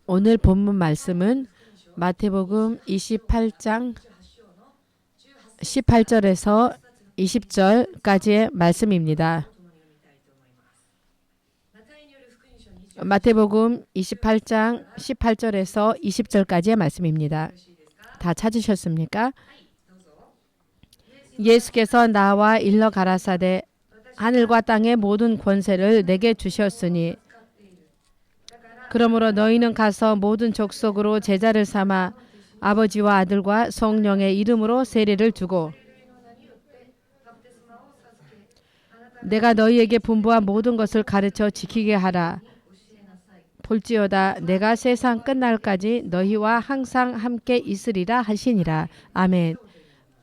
오늘 본문 말씀은 마태복음 28장 18절에서 20절까지의 말씀입니다. 마태복음 28장 18절에서 20절까지의 말씀입니다. 다 찾으셨습니까? 예수께서 나와 일러 가라사대 하늘과 땅의 모든 권세를 내게 주셨으니 그러므로 너희는 가서 모든 족속으로 제자를 삼아 아버지와 아들과 성령의 이름으로 세례를 주고 내가 너희에게 분부한 모든 것을 가르쳐 지키게 하라. 볼지어다 내가 세상 끝날까지 너희와 항상 함께 있으리라 하시니라. 아멘.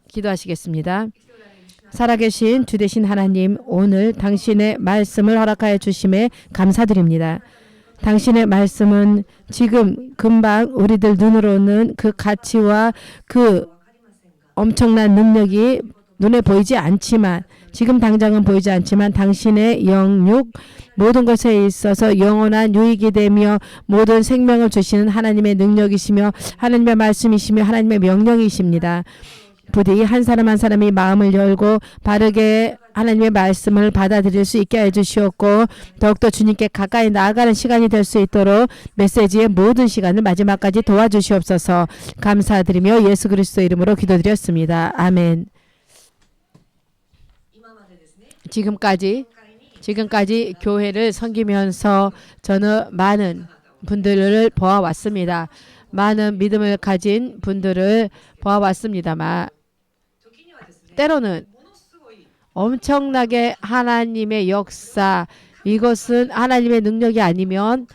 기도하시겠습니다. 살아계신 주 되신 하나님, 오늘 당신의 말씀을 허락하여 주심에 감사드립니다. 당신의 말씀은 지금 금방 우리들 눈으로는 그 가치와 그 엄청난 능력이 눈에 보이지 않지만, 지금 당장은 보이지 않지만 당신의 영육 모든 것에 있어서 영원한 유익이 되며 모든 생명을 주시는 하나님의 능력이시며 하나님의 말씀이시며 하나님의 명령이십니다. 부디 한 사람 한 사람이 마음을 열고 바르게 하나님의 말씀을 받아들일 수 있게 해주시옵고 더욱더 주님께 가까이 나아가는 시간이 될 수 있도록 메시지의 모든 시간을 마지막까지 도와주시옵소서. 감사드리며 예수 그리스도 이름으로 기도드렸습니다. 아멘. 지금까지 교회를 섬기면서 저는 많은 분들을 보아왔습니다. 많은 믿음을 가진 분들을 보아왔습니다만 때로는 엄청나게 하나님의 역사, 이것은 하나님의 능력이 아니면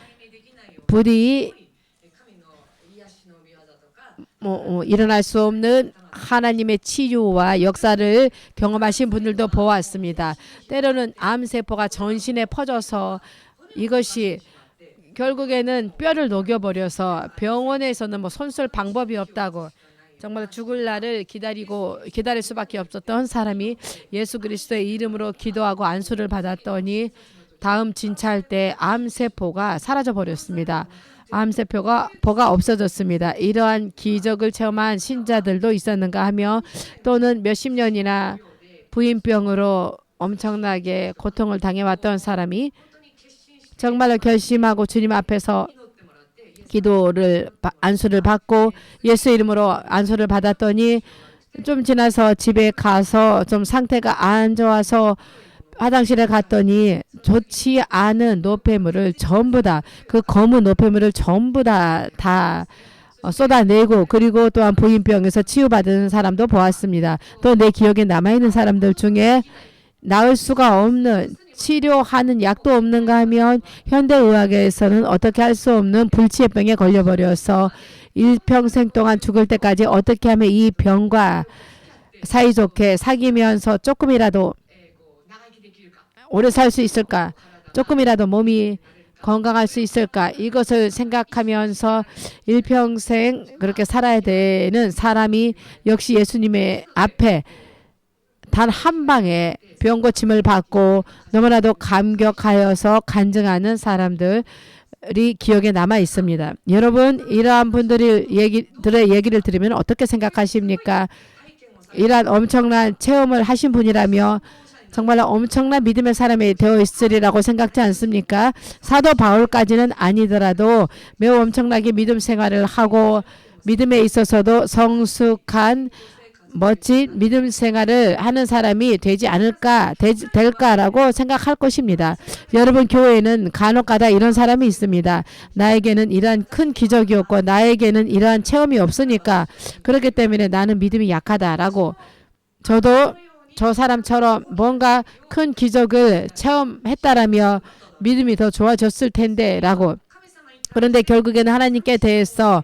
부디 일어날 수 없는 하나님의 치유와 역사를 경험하신 분들도 보았습니다. 때로는 암세포가 전신에 퍼져서 이것이 결국에는 뼈를 녹여버려서 병원에서는 손쓸 방법이 없다고 정말 죽을 날을 기다릴 수밖에 없었던 사람이 예수 그리스도의 이름으로 기도하고 안수를 받았더니 다음 진찰 때 암세포가 사라져버렸습니다. 암세포가 없어졌습니다. 이러한 기적을 체험한 신자들도 있었는가 하며 또는 몇십 년이나 부인병으로 엄청나게 고통을 당해왔던 사람이 정말로 결심하고 주님 앞에서 안수를 받고 예수 이름으로 안수를 받았더니 좀 지나서 집에 가서 좀 상태가 안 좋아서 화장실에 갔더니 좋지 않은 노폐물을 전부 다 그 검은 노폐물을 전부 다 쏟아내고 그리고 또한 부인병에서 치유받은 사람도 보았습니다. 또 내 기억에 남아있는 사람들 중에 나을 수가 없는 치료하는 약도 없는가 하면 현대의학에서는 어떻게 할 수 없는 불치의 병에 걸려버려서 일평생 동안 죽을 때까지 어떻게 하면 이 병과 사이좋게 사귀면서 조금이라도 오래 살 수 있을까? 조금이라도 몸이 건강할 수 있을까? 이것을 생각하면서 일평생 그렇게 살아야 되는 사람이 역시 예수님의 앞에 단 한 방에 병 고침을 받고 너무나도 감격하여서 간증하는 사람들이 기억에 남아 있습니다. 여러분, 이러한 분들의 얘기를 들으면 어떻게 생각하십니까? 이러한 엄청난 체험을 하신 분이라며 정말 엄청난 믿음의 사람이 되어 있으리라고 생각지 않습니까? 사도 바울까지는 아니더라도 매우 엄청나게 믿음 생활을 하고 믿음에 있어서도 성숙한 멋진 믿음 생활을 하는 사람이 될까라고 생각할 것입니다. 여러분, 교회에는 간혹가다 이런 사람이 있습니다. 나에게는 이러한 큰 기적이 없고 나에게는 이러한 체험이 없으니까 그렇기 때문에 나는 믿음이 약하다라고 저도 저 사람처럼 뭔가 큰 기적을 체험했다라며 믿음이 더 좋아졌을 텐데 라고. 그런데 결국에는 하나님께 대해서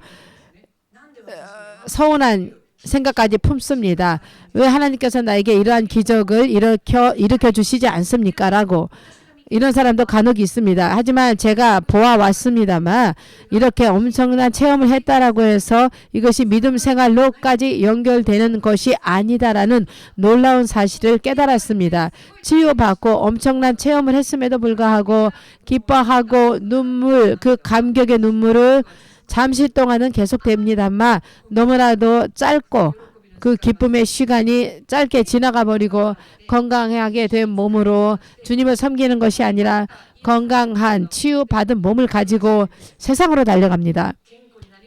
서운한 생각까지 품습니다. 왜 하나님께서 나에게 이러한 기적을 일으켜 주시지 않습니까? 라고. 이런 사람도 간혹 있습니다. 하지만 제가 보아왔습니다만 이렇게 엄청난 체험을 했다라고 해서 이것이 믿음 생활로까지 연결되는 것이 아니다라는 놀라운 사실을 깨달았습니다. 치유받고 엄청난 체험을 했음에도 불구하고 기뻐하고 그 감격의 눈물을 잠시 동안은 계속됩니다만 너무나도 짧고 그 기쁨의 시간이 짧게 지나가 버리고 건강하게 된 몸으로 주님을 섬기는 것이 아니라 건강한 치유받은 몸을 가지고 세상으로 달려갑니다.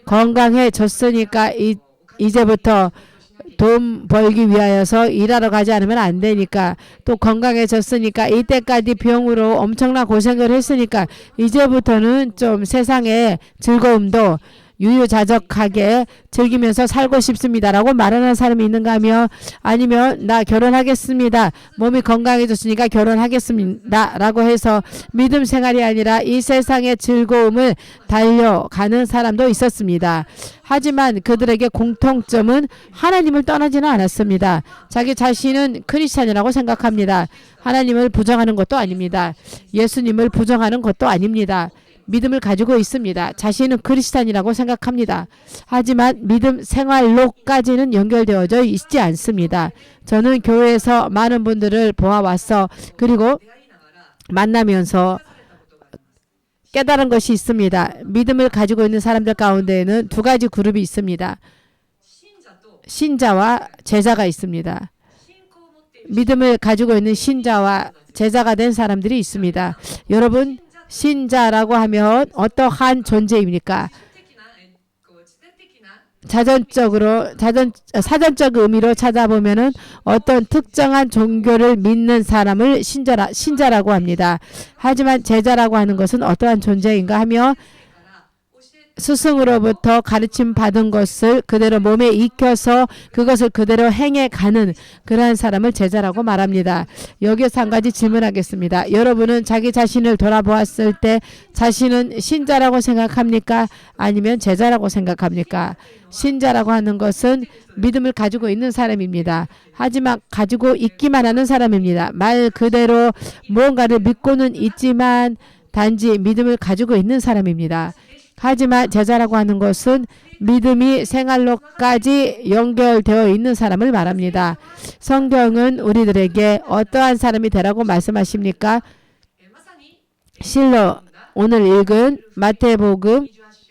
건강해졌으니까 이제부터 돈 벌기 위하여서 일하러 가지 않으면 안 되니까, 또 건강해졌으니까 이때까지 병으로 엄청난 고생을 했으니까 이제부터는 좀 세상의 즐거움도 유유자적하게 즐기면서 살고 싶습니다라고 말하는 사람이 있는가 하며, 아니면 나 결혼하겠습니다. 몸이 건강해졌으니까 결혼하겠습니다라고 해서 믿음 생활이 아니라 이 세상의 즐거움을 달려가는 사람도 있었습니다. 하지만 그들에게 공통점은 하나님을 떠나지는 않았습니다. 자기 자신은 크리스찬이라고 생각합니다. 하나님을 부정하는 것도 아닙니다. 예수님을 부정하는 것도 아닙니다. 믿음을 가지고 있습니다. 자신은 크리스찬이라고 생각합니다. 하지만 믿음 생활로까지는 연결되어져 있지 않습니다. 저는 교회에서 많은 분들을 보아왔어. 그리고 만나면서 깨달은 것이 있습니다. 믿음을 가지고 있는 사람들 가운데에는 두 가지 그룹이 있습니다. 신자와 제자가 있습니다. 믿음을 가지고 있는 신자와 제자가 된 사람들이 있습니다. 여러분, 신자라고 하면 어떠한 존재입니까? 사전적 의미로 찾아보면은 어떤 특정한 종교를 믿는 사람을 신자라고 합니다. 하지만 제자라고 하는 것은 어떠한 존재인가 하며 스승으로부터 가르침 받은 것을 그대로 몸에 익혀서 그것을 그대로 행해가는 그러한 사람을 제자라고 말합니다. 여기서 한 가지 질문하겠습니다. 여러분은 자기 자신을 돌아보았을 때 자신은 신자라고 생각합니까? 아니면 제자라고 생각합니까? 신자라고 하는 것은 믿음을 가지고 있는 사람입니다. 하지만 가지고 있기만 하는 사람입니다. 말 그대로 무언가를 믿고는 있지만 단지 믿음을 가지고 있는 사람입니다. 하지만 제자라고 하는 것은 믿음이 생활로까지 연결되어 있는 사람을 말합니다. 성경은 우리들에게 어떠한 사람이 되라고 말씀하십니까? 실로 오늘 읽은 마태복음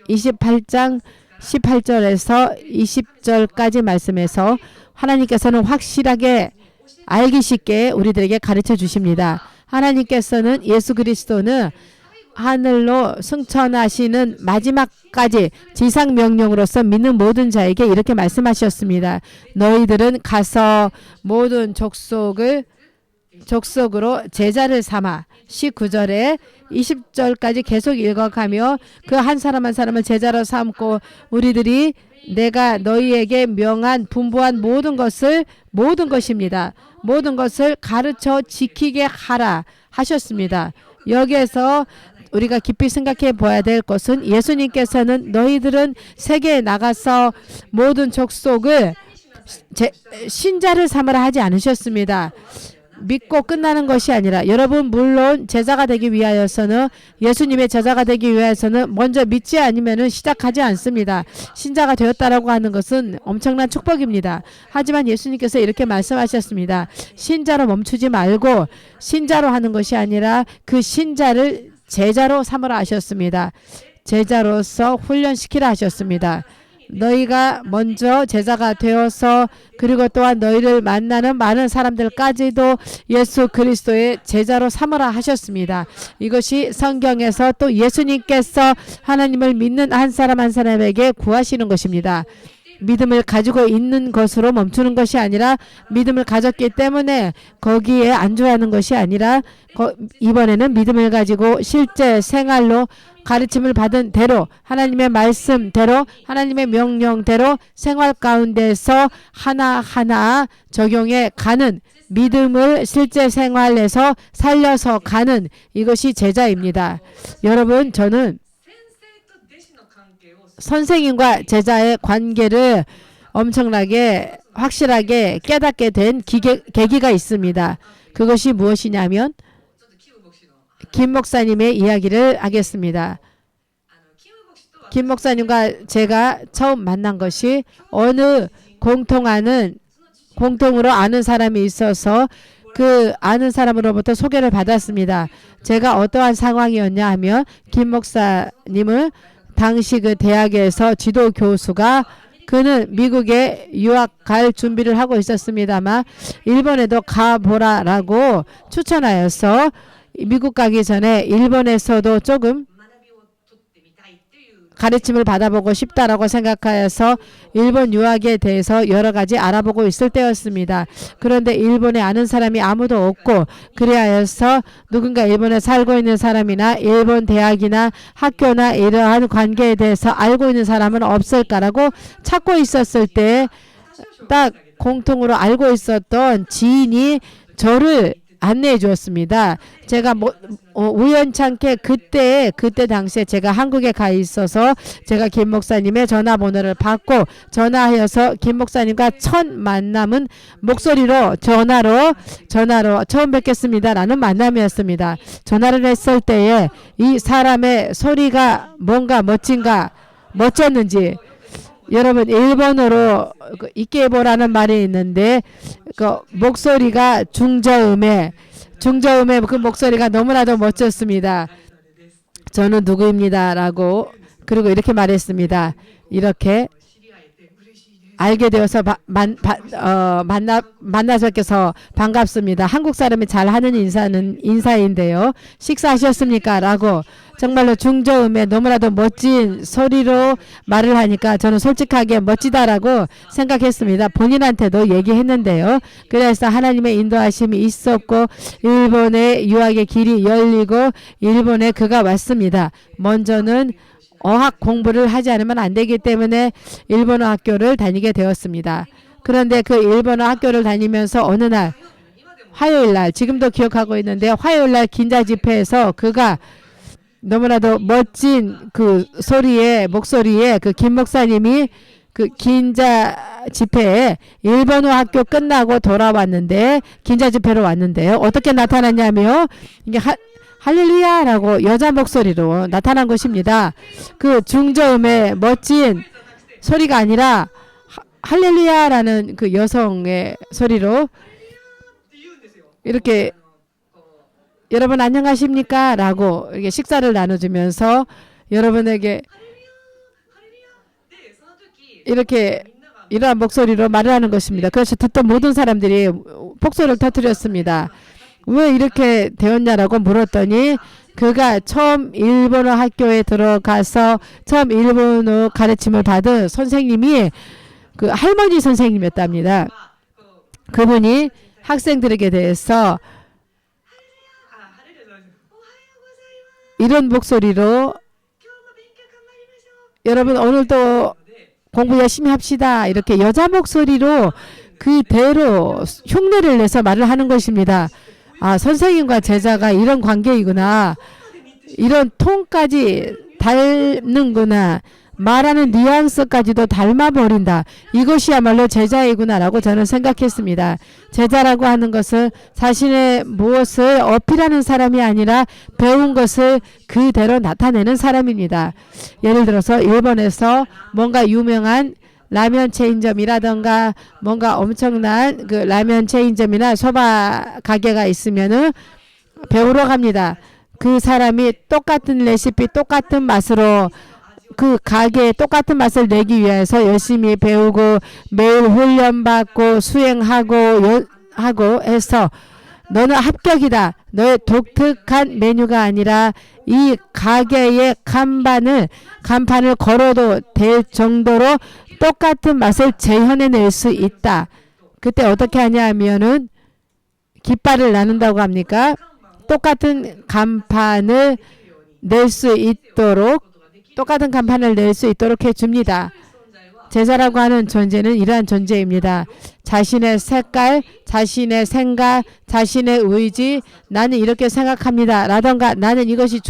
28장 18절에서 20절까지 말씀에서 하나님께서는 확실하게 알기 쉽게 우리들에게 가르쳐 주십니다. 하나님께서는 예수 그리스도는 하늘로 승천하시는 마지막까지 지상 명령으로서 믿는 모든 자에게 이렇게 말씀하셨습니다. 너희들은 가서 모든 족속으로 제자를 삼아. 19절에 20절까지 계속 읽어가며 그 한 사람 한 사람을 제자로 삼고 우리들이 내가 너희에게 명한 분부한 모든 것입니다. 모든 것을 가르쳐 지키게 하라 하셨습니다. 여기에서 우리가 깊이 생각해 봐야 될 것은 예수님께서는 너희들은 세계에 나가서 모든 족속을 신자를 삼으라 하지 않으셨습니다. 믿고 끝나는 것이 아니라, 여러분 물론 제자가 되기 위하여서는, 예수님의 제자가 되기 위해서는 먼저 믿지 않으면 시작하지 않습니다. 신자가 되었다라고 하는 것은 엄청난 축복입니다. 하지만 예수님께서 이렇게 말씀하셨습니다. 신자로 멈추지 말고 신자로 하는 것이 아니라 그 신자를 제자로 삼으라 하셨습니다. 제자로서 훈련시키라 하셨습니다. 너희가 먼저 제자가 되어서 그리고 또한 너희를 만나는 많은 사람들까지도 예수 그리스도의 제자로 삼으라 하셨습니다. 이것이 성경에서 또 예수님께서 하나님을 믿는 한 사람 한 사람에게 구하시는 것입니다. 믿음을 가지고 있는 것으로 멈추는 것이 아니라 믿음을 가졌기 때문에 거기에 안주하는 것이 아니라 이번에는 믿음을 가지고 실제 생활로 가르침을 받은 대로 하나님의 말씀대로 하나님의 명령대로 생활 가운데서 하나하나 적용해 가는 믿음을 실제 생활에서 살려서 가는 이것이 제자입니다. 여러분, 저는 선생님과 제자의 관계를 엄청나게 확실하게 깨닫게 된 계기가 있습니다. 그것이 무엇이냐면 김 목사님의 이야기를 하겠습니다. 김 목사님과 제가 처음 만난 것이 어느 공통으로 아는 사람이 있어서 그 아는 사람으로부터 소개를 받았습니다. 제가 어떠한 상황이었냐 하면 김 목사님을 당시 그 대학에서 지도 교수가 그는 미국에 유학 갈 준비를 하고 있었습니다만 일본에도 가보라라고 추천하여서 미국 가기 전에 일본에서도 조금 가르침을 받아보고 싶다라고 생각하여서 일본 유학에 대해서 여러 가지 알아보고 있을 때였습니다. 그런데 일본에 아는 사람이 아무도 없고 그리하여서 누군가 일본에 살고 있는 사람이나 일본 대학이나 학교나 이러한 관계에 대해서 알고 있는 사람은 없을까라고 찾고 있었을 때 딱 공통으로 알고 있었던 지인이 저를 안내해 주었습니다. 제가 우연찮게 그때 당시에 제가 한국에 가 있어서 제가 김 목사님의 전화번호를 받고 전화하여서 김 목사님과 첫 만남은 목소리로 전화로 처음 뵙겠습니다라는 만남이었습니다. 전화를 했을 때에 이 사람의 소리가 뭔가 멋졌는지 여러분 일본어로 이케보라는 말이 있는데 그 목소리가 중저음에 그 목소리가 너무나도 멋졌습니다. 저는 누구입니다라고 그리고 이렇게 말했습니다. 이렇게 알게 되어서 만나서 께서 반갑습니다. 한국 사람이 잘하는 인사인데요. 식사하셨습니까? 라고 정말로 중저음에 너무나도 멋진 소리로 말을 하니까 저는 솔직하게 멋지다라고 생각했습니다. 본인한테도 얘기했는데요. 그래서 하나님의 인도하심이 있었고 일본의 유학의 길이 열리고 일본에 그가 왔습니다. 먼저는 어학 공부를 하지 않으면 안 되기 때문에 일본어 학교를 다니게 되었습니다. 그런데 그 일본어 학교를 다니면서 어느 날 화요일 날 지금도 기억하고 있는데 화요일 날 긴자 집회에서 그가 너무나도 멋진 그 목소리에 그 김 목사님이 그 긴자 집회에 일본어 학교 끝나고 돌아왔는데 긴자 집회로 왔는데요. 어떻게 나타났냐며 이게 할렐루야라고 여자 목소리로 나타난 것입니다. 그 중저음의 멋진 소리가 아니라 할렐루야라는 그 여성의 소리로 이렇게 여러분 안녕하십니까? 라고 이렇게 식사를 나눠주면서 여러분에게 이렇게 이러한 목소리로 말을 하는 것입니다. 그래서 듣던 모든 사람들이 폭소를 터뜨렸습니다. 왜 이렇게 되었냐라고 물었더니 그가 처음 일본어 학교에 들어가서 처음 일본어 가르침을 받은 선생님이 그 할머니 선생님이었답니다. 그분이 학생들에게 대해서 이런 목소리로 여러분 오늘도 공부 열심히 합시다. 이렇게 여자 목소리로 그대로 흉내를 내서 말을 하는 것입니다. 아, 선생님과 제자가 이런 관계이구나. 이런 톤까지 닮는구나. 말하는 뉘앙스까지도 닮아버린다. 이것이야말로 제자이구나라고 저는 생각했습니다. 제자라고 하는 것은 자신의 무엇을 어필하는 사람이 아니라 배운 것을 그대로 나타내는 사람입니다. 예를 들어서 일본에서 뭔가 유명한 라면 체인점이라던가 뭔가 엄청난 그 라면 체인점이나 소바 가게가 있으면은 배우러 갑니다. 그 사람이 똑같은 레시피, 똑같은 맛으로 그 가게에 똑같은 맛을 내기 위해서 열심히 배우고 매일 훈련받고 수행하고 하고 해서 너는 합격이다. 너의 독특한 메뉴가 아니라 이 가게의 간판을 걸어도 될 정도로 똑같은 맛을 재현해낼 수 있다. 그때 어떻게 하냐 하면은 깃발을 나눈다고 합니까? 똑같은 간판을 낼 수 있도록 해줍니다. 제자라고 하는 존재는 이러한 존재입니다. 자신의 색깔, 자신의 생각, 자신의 의지, 나는 이렇게 생각합니다. 라던가 나는 이것이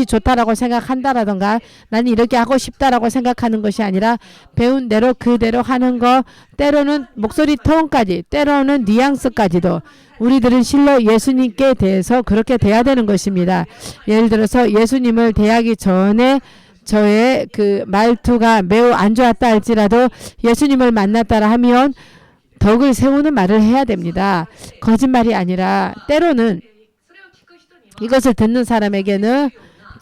좋다라고 생각한다라던가 나는 이렇게 하고 싶다라고 생각하는 것이 아니라 배운 대로 그대로 하는 거, 때로는 목소리 톤까지, 때로는 뉘앙스까지도 우리들은 실로 예수님께 대해서 그렇게 돼야 되는 것입니다. 예를 들어서 예수님을 대하기 전에 저의 그 말투가 매우 안 좋았다 할지라도 예수님을 만났다라 하면 덕을 세우는 말을 해야 됩니다. 거짓말이 아니라 때로는 이것을 듣는 사람에게는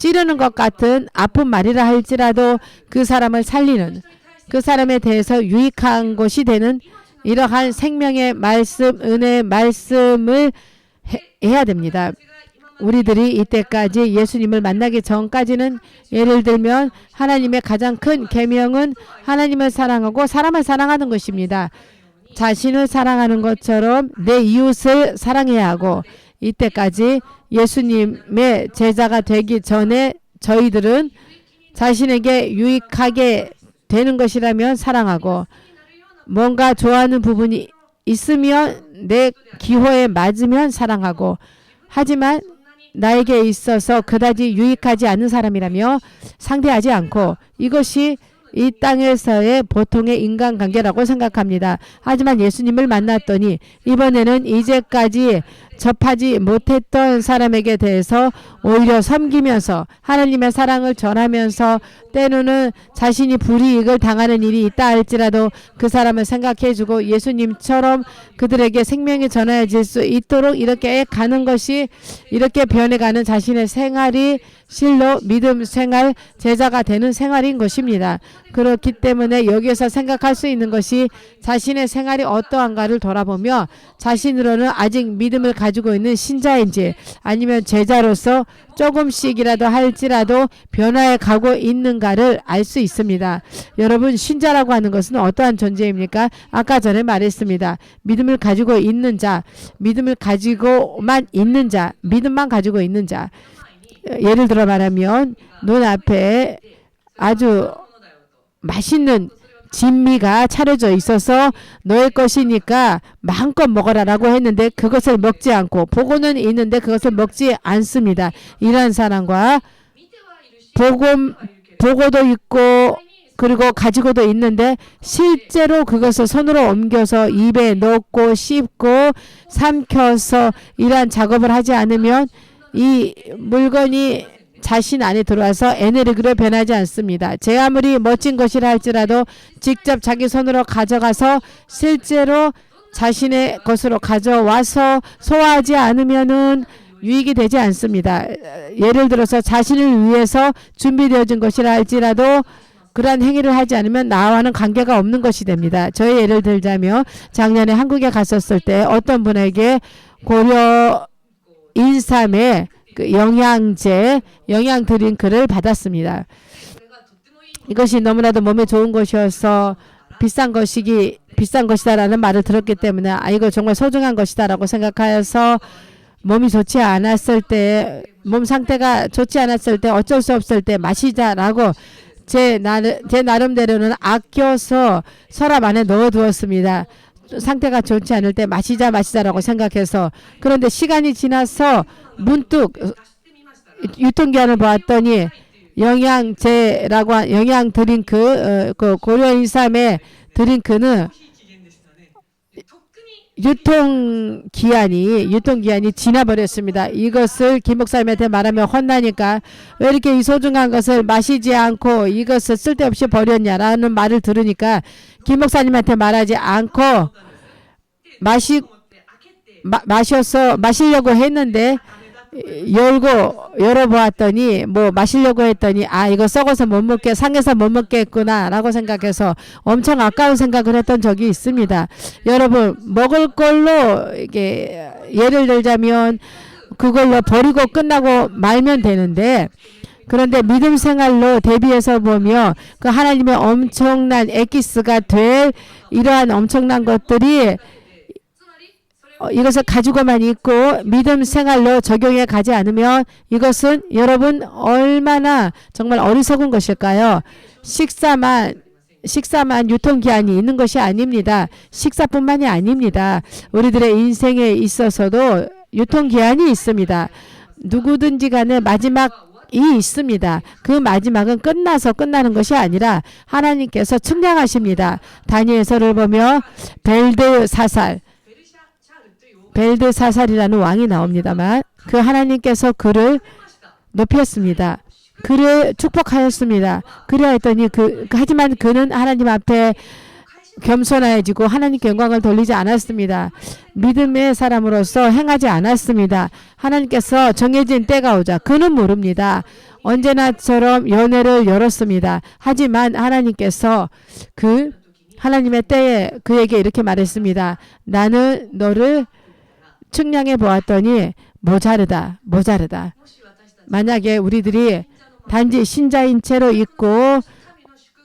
찌르는 것 같은 아픈 말이라 할지라도 그 사람을 살리는, 그 사람에 대해서 유익한 것이 되는 이러한 생명의 말씀, 은혜의 말씀을 해야 됩니다. 우리들이 이때까지 예수님을 만나기 전까지는 예를 들면 하나님의 가장 큰 계명은 하나님을 사랑하고 사람을 사랑하는 것입니다. 자신을 사랑하는 것처럼 내 이웃을 사랑해야 하고, 이때까지 예수님의 제자가 되기 전에 저희들은 자신에게 유익하게 되는 것이라면 사랑하고, 뭔가 좋아하는 부분이 있으면 내 기호에 맞으면 사랑하고, 하지만 나에게 있어서 그다지 유익하지 않는 사람이라며 상대하지 않고, 이것이 이 땅에서의 보통의 인간관계라고 생각합니다. 하지만 예수님을 만났더니 이번에는 이제까지 접하지 못했던 사람에게 대해서 오히려 섬기면서 하나님의 사랑을 전하면서, 때로는 자신이 불이익을 당하는 일이 있다 할지라도 그 사람을 생각해주고 예수님처럼 그들에게 생명이 전해질 수 있도록 이렇게 가는 것이, 이렇게 변해가는 자신의 생활이 실로 믿음 생활, 제자가 되는 생활인 것입니다. 그렇기 때문에 여기에서 생각할 수 있는 것이 자신의 생활이 어떠한가를 돌아보며 자신으로는 아직 믿음을 가지고 있는 신자인지 아니면 제자로서 조금씩이라도 할지라도 변화해 가고 있는가를 알 수 있습니다. 여러분, 신자라고 하는 것은 어떠한 존재입니까? 아까 전에 말했습니다. 믿음을 가지고 있는 자, 믿음을 가지고만 있는 자, 믿음만 가지고 있는 자. 예를 들어 말하면 눈앞에 아주 맛있는 진미가 차려져 있어서 너의 것이니까 마음껏 먹어라라고 했는데 그것을 먹지 않고, 보고는 있는데 그것을 먹지 않습니다. 이러한 사람과 보고도 있고 그리고 가지고도 있는데 실제로 그것을 손으로 옮겨서 입에 넣고 씹고 삼켜서 이러한 작업을 하지 않으면 이 물건이 자신 안에 들어와서 에너지로 변하지 않습니다. 제 아무리 멋진 것이라 할지라도 직접 자기 손으로 가져가서 실제로 자신의 것으로 가져와서 소화하지 않으면은 유익이 되지 않습니다. 예를 들어서 자신을 위해서 준비되어진 것이라 할지라도 그러한 행위를 하지 않으면 나와는 관계가 없는 것이 됩니다. 저의 예를 들자면 작년에 한국에 갔었을 때 어떤 분에게 고려 인삼의 그 영양제, 영양 드링크를 받았습니다. 이것이 너무나도 몸에 좋은 것이어서 비싼 것이다라는 말을 들었기 때문에 이거 정말 소중한 것이다라고 생각하여서 몸이 좋지 않았을 때, 몸 상태가 좋지 않았을 때, 어쩔 수 없을 때 마시자라고 제 나름대로는 아껴서 서랍 안에 넣어두었습니다. 상태가 좋지 않을 때 마시자라고 생각해서. 그런데 시간이 지나서 문득 유통기한을 보았더니 영양제라고 한 영양 드링크, 그 고려인삼의 드링크는 유통기한이 지나버렸습니다. 이것을 김 목사님한테 말하면 혼나니까 왜 이렇게 이 소중한 것을 마시지 않고 이것을 쓸데없이 버렸냐라는 말을 들으니까 김 목사님한테 말하지 않고 마시려고 했는데 열어보았더니 마시려고 했더니 이거 썩어서 못 먹게, 상해서 못 먹겠구나 라고 생각해서 엄청 아까운 생각을 했던 적이 있습니다. 여러분, 먹을 걸로 이게 예를 들자면 그걸로 버리고 끝나고 말면 되는데, 그런데 믿음 생활로 대비해서 보며 그 하나님의 엄청난 엑기스가 될 이러한 엄청난 것들이 이것을 가지고만 있고 믿음 생활로 적용해 가지 않으면 이것은 여러분 얼마나 정말 어리석은 것일까요? 식사만 유통기한이 있는 것이 아닙니다. 식사뿐만이 아닙니다. 우리들의 인생에 있어서도 유통기한이 있습니다. 누구든지 간에 마지막이 있습니다. 그 마지막은 끝나서 끝나는 것이 아니라 하나님께서 측량하십니다. 다니엘서를 보며 벨드사살이라는 왕이 나옵니다만 그 하나님께서 그를 높였습니다. 그를 축복하였습니다. 그리하였더니 하지만 그는 하나님 앞에 겸손해지고 하나님께 영광을 돌리지 않았습니다. 믿음의 사람으로서 행하지 않았습니다. 하나님께서 정해진 때가 오자 그는 모릅니다. 언제나처럼 연회를 열었습니다. 하지만 하나님께서 그 하나님의 때에 그에게 이렇게 말했습니다. 나는 너를 측량해 보았더니 모자르다. 만약에 우리들이 단지 신자인 채로 있고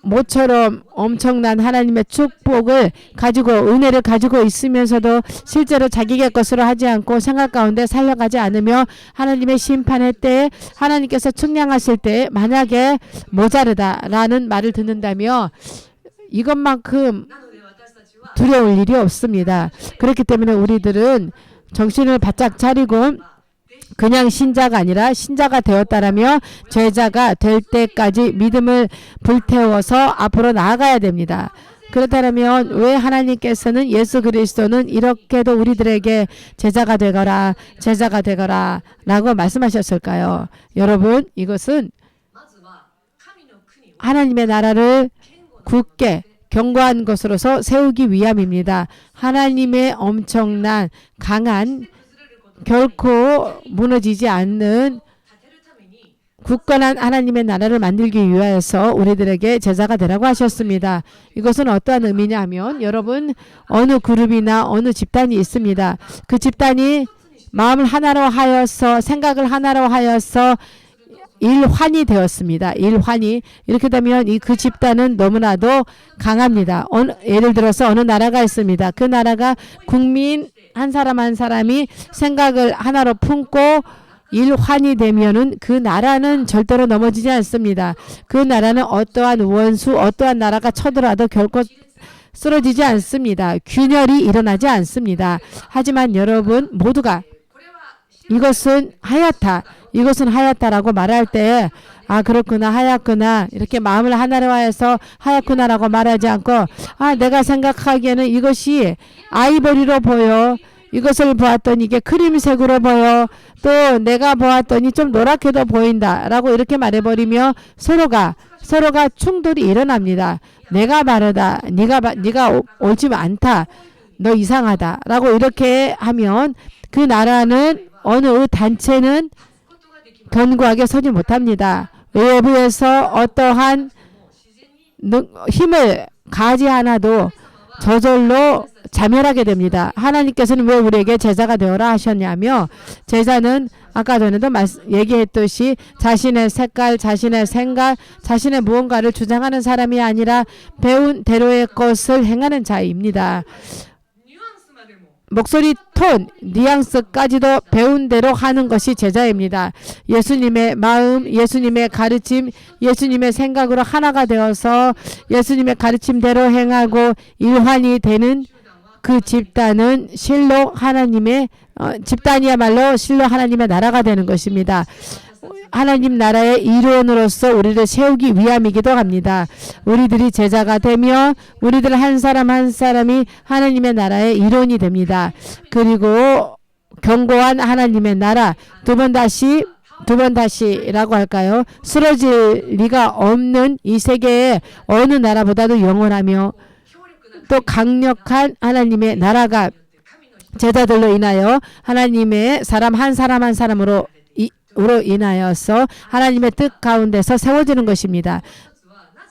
모처럼 엄청난 하나님의 축복을 가지고 은혜를 가지고 있으면서도 실제로 자기의 것으로 하지 않고 생각 가운데 살려가지 않으며 하나님의 심판의 때에 하나님께서 측량하실 때 만약에 모자르다라는 말을 듣는다며 이것만큼 두려울 일이 없습니다. 그렇기 때문에 우리들은 정신을 바짝 차리고 그냥 신자가 아니라 신자가 되었다라며 제자가 될 때까지 믿음을 불태워서 앞으로 나아가야 됩니다. 그렇다면 왜 하나님께서는 예수 그리스도는 이렇게도 우리들에게 제자가 되거라 라고 말씀하셨을까요? 여러분, 이것은 하나님의 나라를 굳게 견고한 것으로서 세우기 위함입니다. 하나님의 엄청난 강한 결코 무너지지 않는 굳건한 하나님의 나라를 만들기 위하여서 우리들에게 제자가 되라고 하셨습니다. 이것은 어떠한 의미냐 하면 여러분 어느 그룹이나 어느 집단이 있습니다. 그 집단이 마음을 하나로 하여서 생각을 하나로 하여서 일환이 되었습니다. 일환이 이렇게 되면 그 집단은 너무나도 강합니다. 예를 들어서 어느 나라가 있습니다. 그 나라가 국민 한 사람 한 사람이 생각을 하나로 품고 일환이 되면은 그 나라는 절대로 넘어지지 않습니다. 그 나라는 어떠한 원수, 어떠한 나라가 쳐들어와도 결코 쓰러지지 않습니다. 균열이 일어나지 않습니다. 하지만 여러분 모두가 이것은 하얗다라고 말할 때 그렇구나 하얗구나 이렇게 마음을 하나로 하여서 하얗구나라고 말하지 않고 내가 생각하기에는 이것이 아이보리로 보여. 이것을 보았더니 이게 크림색으로 보여. 또 내가 보았더니 좀 노랗게도 보인다라고 이렇게 말해버리며 서로가 충돌이 일어납니다. 내가 바르다. 네가 옳지 않다. 너 이상하다라고 이렇게 하면 그 나라는 어느 단체는 견고하게 서지 못합니다. 외부에서 어떠한 힘을 가하지 않아도 저절로 자멸하게 됩니다. 하나님께서는 왜 우리에게 제자가 되어라 하셨냐며 제자는 아까 전에도 얘기했듯이 자신의 색깔, 자신의 생각, 자신의 무언가를 주장하는 사람이 아니라 배운 대로의 것을 행하는 자입니다. 목소리 톤, 뉘앙스까지도 배운 대로 하는 것이 제자입니다. 예수님의 마음, 예수님의 가르침, 예수님의 생각으로 하나가 되어서 예수님의 가르침대로 행하고 일환이 되는 그 집단은 실로 하나님의 집단이야말로 실로 하나님의 나라가 되는 것입니다. 하나님 나라의 일원으로서 우리를 세우기 위함이기도 합니다. 우리들이 제자가 되며 우리들 한 사람 한 사람이 하나님의 나라의 일원이 됩니다. 그리고 견고한 하나님의 나라 두 번 다시라고 할까요? 쓰러질 리가 없는 이 세계의 어느 나라보다도 영원하며 또 강력한 하나님의 나라가 제자들로 인하여 하나님의 사람 한 사람으로 인하여서 하나님의 뜻 가운데서 세워지는 것입니다.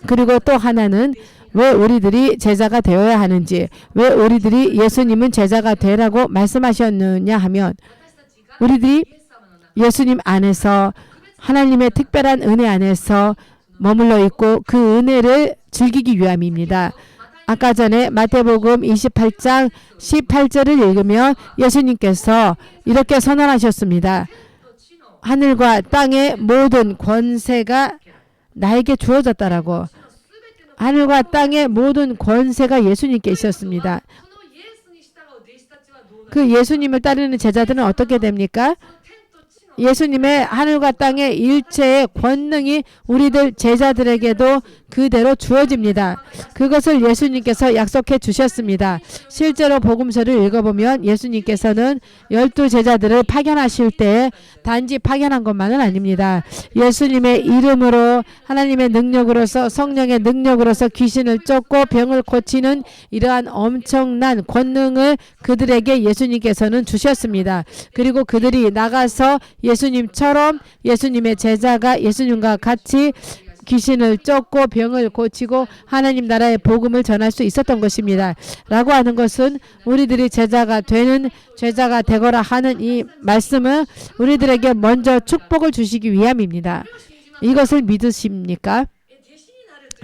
그리고 또 하나는 왜 우리들이 제자가 되어야 하는지, 왜 우리들이 예수님은 제자가 되라고 말씀하셨느냐 하면 우리들이 예수님 안에서 하나님의 특별한 은혜 안에서 머물러 있고 그 은혜를 즐기기 위함입니다. 아까 전에 마태복음 28장 18절을 읽으면 예수님께서 이렇게 선언하셨습니다. 하늘과 땅의 모든 권세가 나에게 주어졌다라고. 하늘과 땅의 모든 권세가 예수님께 있었습니다. 그 예수님을 따르는 제자들은 어떻게 됩니까? 예수님의 하늘과 땅의 일체의 권능이 우리들 제자들에게도 그대로 주어집니다. 그것을 예수님께서 약속해 주셨습니다. 실제로 복음서를 읽어보면 예수님께서는 12제자들을 파견하실 때 단지 파견한 것만은 아닙니다. 예수님의 이름으로 하나님의 능력으로서 성령의 능력으로서 귀신을 쫓고 병을 고치는 이러한 엄청난 권능을 그들에게 예수님께서는 주셨습니다. 그리고 그들이 나가서 예수님처럼 예수님의 제자가 예수님과 같이 귀신을 쫓고 병을 고치고 하나님 나라의 복음을 전할 수 있었던 것입니다. 라고 하는 것은 우리들이 제자가 되거라 하는 이 말씀은 우리들에게 먼저 축복을 주시기 위함입니다. 이것을 믿으십니까?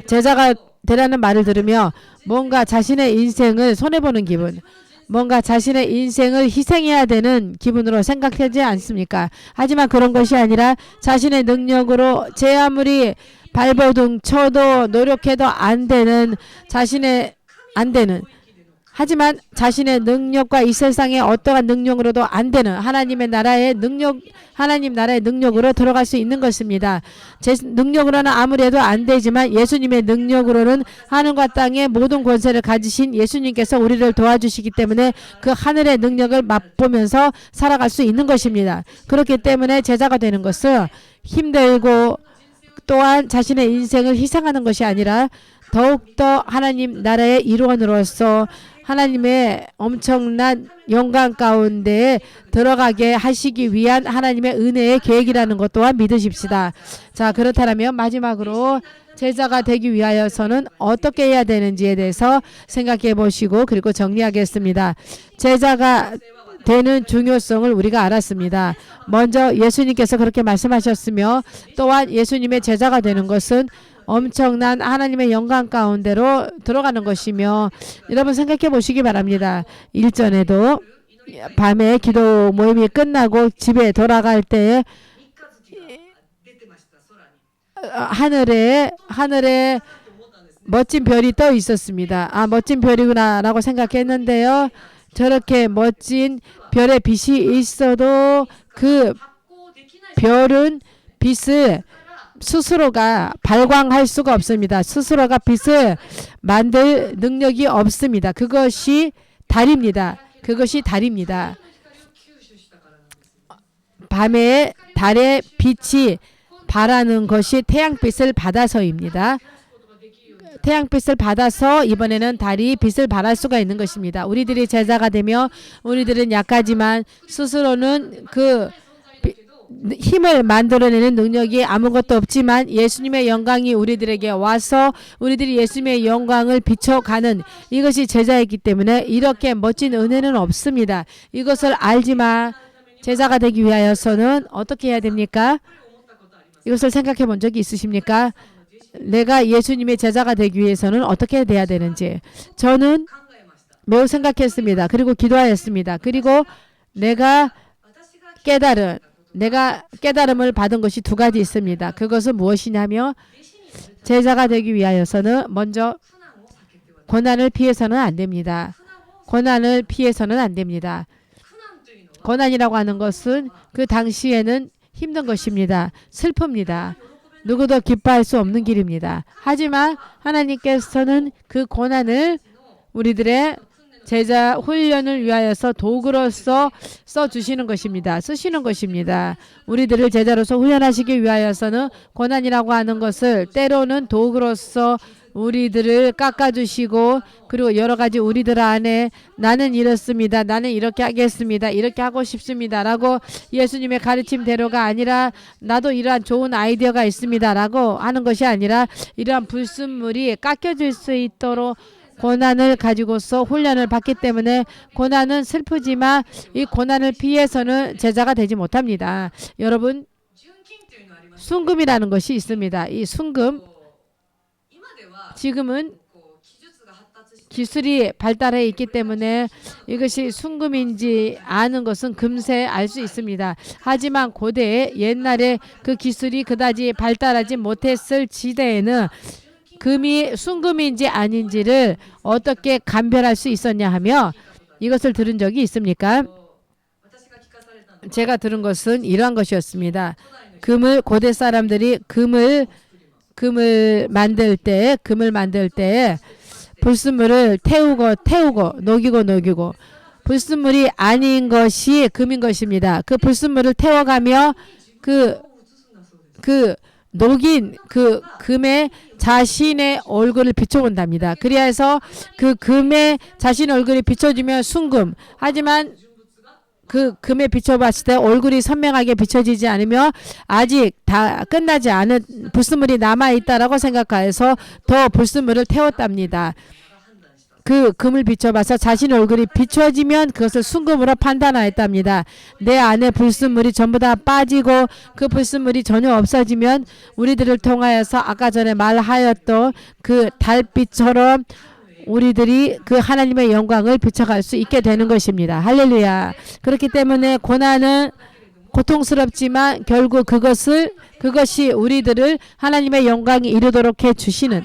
제자가 되라는 말을 들으며 뭔가 자신의 인생을 손해보는 기분, 뭔가 자신의 인생을 희생해야 되는 기분으로 생각하지 않습니까? 하지만 그런 것이 아니라 자신의 능력으로 제 아무리 발버둥 쳐도 노력해도 안 되는 하지만 자신의 능력과 이 세상의 어떠한 능력으로도 안 되는 하나님 나라의 능력으로 들어갈 수 있는 것입니다. 제 능력으로는 아무래도 안 되지만 예수님의 능력으로는 하늘과 땅의 모든 권세를 가지신 예수님께서 우리를 도와주시기 때문에 그 하늘의 능력을 맛보면서 살아갈 수 있는 것입니다. 그렇기 때문에 제자가 되는 것은 힘들고 또한 자신의 인생을 희생하는 것이 아니라 더욱더 하나님 나라의 일원으로서 하나님의 엄청난 영광 가운데 들어가게 하시기 위한 하나님의 은혜의 계획이라는 것 또한 믿으십시다. 자, 그렇다면 마지막으로 제자가 되기 위하여서는 어떻게 해야 되는지에 대해서 생각해 보시고 그리고 정리하겠습니다. 제자가 되는 중요성을 우리가 알았습니다. 먼저 예수님께서 그렇게 말씀하셨으며 또한 예수님의 제자가 되는 것은 엄청난 하나님의 영광 가운데로 들어가는 것이며 여러분 생각해 보시기 바랍니다. 일전에도 밤에 기도 모임이 끝나고 집에 돌아갈 때 하늘에 멋진 별이 떠 있었습니다. 아, 멋진 별이구나 라고 생각했는데요. 저렇게 멋진 별의 빛이 있어도 그 별은 빛을 스스로가 발광할 수가 없습니다. 스스로가 빛을 만들 능력이 없습니다. 그것이 달입니다. 밤에 달의 빛이 발하는 것이 태양빛을 받아서입니다. 태양빛을 받아서 이번에는 달이 빛을 발할 수가 있는 것입니다. 우리들이 제자가 되며 우리들은 약하지만 스스로는 그 힘을 만들어내는 능력이 아무것도 없지만 예수님의 영광이 우리들에게 와서 우리들이 예수님의 영광을 비춰가는 이것이 제자이기 때문에 이렇게 멋진 은혜는 없습니다. 이것을 알지만 제자가 되기 위하여서는 어떻게 해야 됩니까? 이것을 생각해 본 적이 있으십니까? 내가 예수님의 제자가 되기 위해서는 어떻게 돼야 되는지 저는 매우 생각했습니다. 그리고 기도하였습니다. 그리고 내가 깨달음을 받은 것이 두 가지 있습니다. 그것은 무엇이냐며 제자가 되기 위하여서는 먼저 고난을 피해서는 안 됩니다. 고난이라고 하는 것은 그 당시에는 힘든 것입니다. 슬픕니다. 누구도 기뻐할 수 없는 길입니다. 하지만 하나님께서는 그 고난을 우리들의 제자 훈련을 위하여서 도구로서 쓰시는 것입니다. 우리들을 제자로서 훈련하시기 위하여서는 고난이라고 하는 것을 때로는 도구로서 우리들을 깎아주시고 그리고 여러 가지 우리들 안에 나는 이렇습니다. 나는 이렇게 하겠습니다. 이렇게 하고 싶습니다. 라고 예수님의 가르침대로가 아니라 나도 이러한 좋은 아이디어가 있습니다. 라고 하는 것이 아니라 이러한 불순물이 깎여질 수 있도록 고난을 가지고서 훈련을 받기 때문에 고난은 슬프지만 이 고난을 피해서는 제자가 되지 못합니다. 여러분, 순금이라는 것이 있습니다. 이 순금, 지금은 기술이 발달해 있기 때문에 이것이 순금인지 아는 것은 금세 알 수 있습니다. 하지만 고대에 옛날에 그 기술이 그다지 발달하지 못했을 시대에는 금이 순금인지 아닌지를 어떻게 감별할 수 있었냐 하며 이것을 들은 적이 있습니까? 제가 들은 것은 이러한 것이었습니다. 고대 사람들이 금을 만들 때 불순물을 태우고 녹이고 불순물이 아닌 것이 금인 것입니다. 그 불순물을 태워가며 그 녹인 그 금에 자신의 얼굴을 비춰본답니다. 그래서 그 금에 자신의 얼굴이 비춰지면 순금. 하지만 그 금에 비춰봤을 때 얼굴이 선명하게 비춰지지 않으며 아직 다 끝나지 않은 불순물이 남아있다라고 생각해서 더 불순물을 태웠답니다. 그 금을 비춰봐서 자신의 얼굴이 비춰지면 그것을 순금으로 판단하였답니다. 내 안에 불순물이 전부 다 빠지고 그 불순물이 전혀 없어지면 우리들을 통하여서 아까 전에 말하였던 그 달빛처럼 우리들이 그 하나님의 영광을 비춰갈 수 있게 되는 것입니다. 할렐루야. 그렇기 때문에 고난은 고통스럽지만 결국 그것이 우리들을 하나님의 영광이 이루도록 해주시는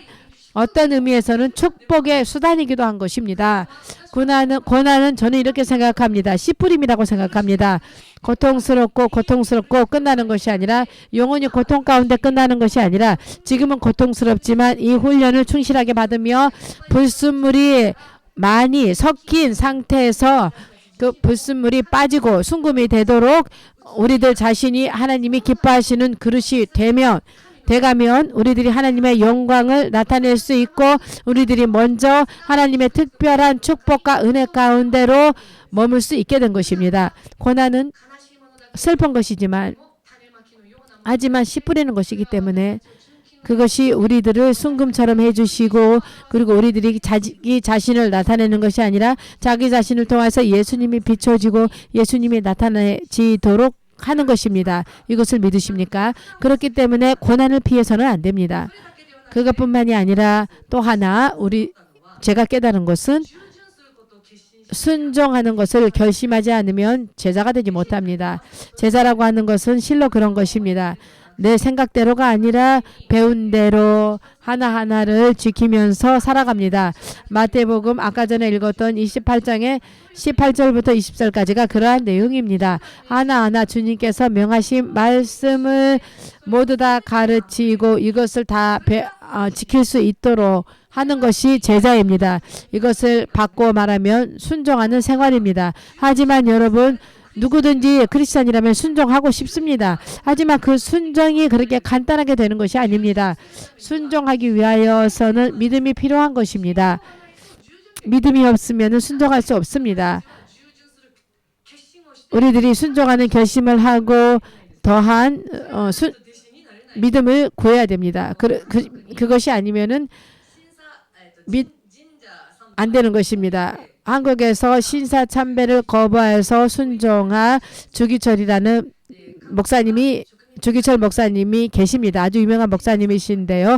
어떤 의미에서는 축복의 수단이기도 한 것입니다. 고난은 저는 이렇게 생각합니다. 씨뿌림이라고 생각합니다. 고통스럽고 끝나는 것이 아니라 영원히 고통 가운데 끝나는 것이 아니라 지금은 고통스럽지만 이 훈련을 충실하게 받으며 불순물이 많이 섞인 상태에서 그 불순물이 빠지고 순금이 되도록 우리들 자신이 하나님이 기뻐하시는 그릇이 돼가면 우리들이 하나님의 영광을 나타낼 수 있고 우리들이 먼저 하나님의 특별한 축복과 은혜 가운데로 머물 수 있게 된 것입니다. 고난은 슬픈 것이지만 하지만 씨 뿌리는 것이기 때문에 그것이 우리들을 순금처럼 해주시고 그리고 우리들이 자기 자신을 나타내는 것이 아니라 자기 자신을 통해서 예수님이 비춰지고 예수님이 나타내지도록 하는 것입니다. 이것을 믿으십니까? 그렇기 때문에 고난을 피해서는 안 됩니다. 그것뿐만이 아니라 또 하나 제가 깨달은 것은 순종하는 것을 결심하지 않으면 제자가 되지 못합니다. 제자라고 하는 것은 실로 그런 것입니다. 내 생각대로가 아니라 배운 대로 하나하나를 지키면서 살아갑니다. 마태복음 아까 전에 읽었던 28장의 18절부터 20절까지가 그러한 내용입니다. 하나하나 주님께서 명하신 말씀을 모두 다 가르치고 이것을 다 지킬 수 있도록 하는 것이 제자입니다. 이것을 바꿔 말하면 순종하는 생활입니다. 하지만 여러분 누구든지 크리스찬이라면 순종하고 싶습니다. 하지만 그 순종이 그렇게 간단하게 되는 것이 아닙니다. 순종하기 위하여서는 믿음이 필요한 것입니다. 믿음이 없으면 순종할 수 없습니다. 우리들이 순종하는 결심을 하고 더한 믿음을 구해야 됩니다. 그것이 아니면은 안 되는 것입니다. 한국에서 신사참배를 거부해서 순종한 주기철이라는 주기철 목사님이 계십니다. 아주 유명한 목사님이신데요.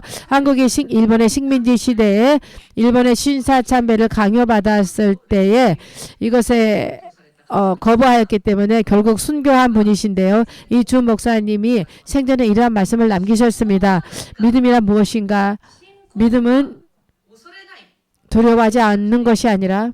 일본의 식민지 시대에 일본의 신사참배를 강요받았을 때에 이것에 거부하였기 때문에 결국 순교한 분이신데요. 이 주 목사님이 생전에 이러한 말씀을 남기셨습니다. 믿음이란 무엇인가? 믿음은 두려워하지 않는 것이 아니라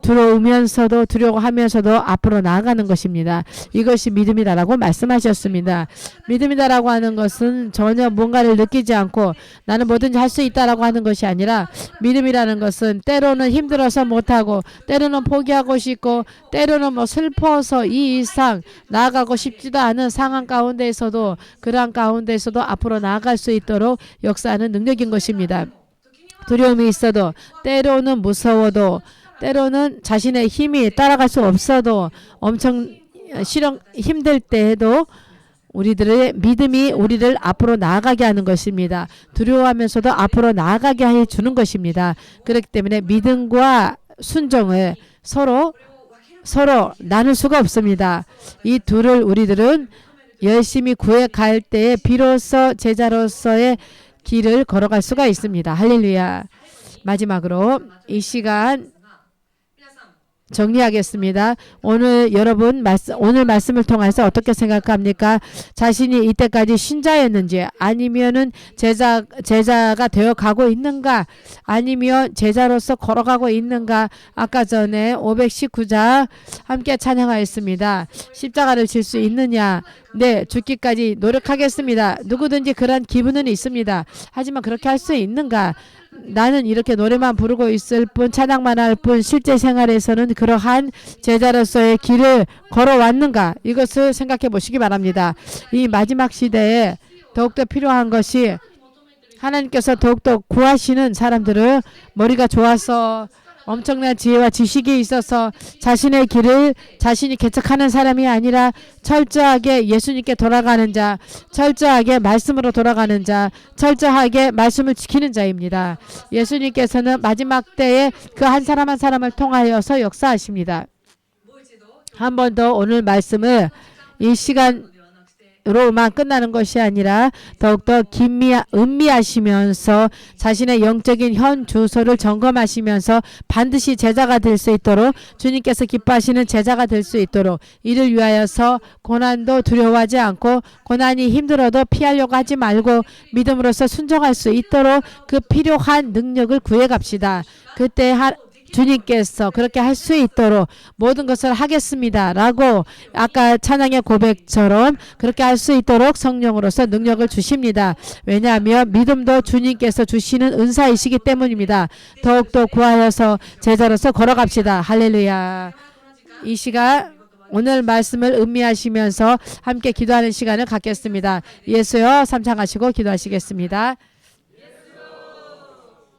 두려우면서도 두려워하면서도 앞으로 나아가는 것입니다. 이것이 믿음이다라고 말씀하셨습니다. 믿음이다라고 하는 것은 전혀 뭔가를 느끼지 않고 나는 뭐든지 할 수 있다라고 하는 것이 아니라 믿음이라는 것은 때로는 힘들어서 못하고 때로는 포기하고 싶고 때로는 슬퍼서 이 이상 나아가고 싶지도 않은 상황 가운데에서도 그러한 가운데에서도 앞으로 나아갈 수 있도록 역사하는 능력인 것입니다. 두려움이 있어도 때로는 무서워도 때로는 자신의 힘이 따라갈 수 없어도 엄청 힘들 때에도 우리들의 믿음이 우리를 앞으로 나아가게 하는 것입니다. 두려워하면서도 앞으로 나아가게 해주는 것입니다. 그렇기 때문에 믿음과 순종을 서로 나눌 수가 없습니다. 이 둘을 우리들은 열심히 구해갈 때에 비로소 제자로서의 길을 걸어갈 수가 있습니다. 할렐루야. 마지막으로 이 시간 정리하겠습니다. 오늘 여러분 오늘 말씀을 통해서 어떻게 생각합니까? 자신이 이때까지 신자였는지 아니면은 제자가 되어 가고 있는가 아니면 제자로서 걸어가고 있는가. 아까 전에 519자 함께 찬양하였습니다. 십자가를 질 수 있느냐? 네, 죽기까지 노력하겠습니다. 누구든지 그런 기분은 있습니다. 하지만 그렇게 할 수 있는가? 나는 이렇게 노래만 부르고 있을 뿐 찬양만 할 뿐 실제 생활에서는 그러한 제자로서의 길을 걸어왔는가? 이것을 생각해 보시기 바랍니다. 이 마지막 시대에 더욱더 필요한 것이 하나님께서 더욱더 구하시는 사람들을 머리가 좋아서 엄청난 지혜와 지식이 있어서 자신의 길을 자신이 개척하는 사람이 아니라 철저하게 예수님께 돌아가는 자, 철저하게 말씀으로 돌아가는 자, 철저하게 말씀을 지키는 자입니다. 예수님께서는 마지막 때에 그 한 사람 한 사람을 통하여서 역사하십니다. 한 번 더 오늘 말씀을 이 시간으로만 끝나는 것이 아니라 더욱더 음미하시면서 자신의 영적인 현 주소를 점검하시면서 반드시 제자가 될 수 있도록 주님께서 기뻐하시는 제자가 될 수 있도록 이를 위하여서 고난도 두려워하지 않고 고난이 힘들어도 피하려고 하지 말고 믿음으로써 순종할 수 있도록 그 필요한 능력을 구해갑시다. 그때 주님께서 그렇게 할 수 있도록 모든 것을 하겠습니다 라고 아까 찬양의 고백처럼 그렇게 할 수 있도록 성령으로서 능력을 주십니다. 왜냐하면 믿음도 주님께서 주시는 은사이시기 때문입니다. 더욱더 구하여서 제자로서 걸어갑시다. 할렐루야. 이 시간 오늘 말씀을 음미하시면서 함께 기도하는 시간을 갖겠습니다. 예수여 삼창하시고 기도하시겠습니다.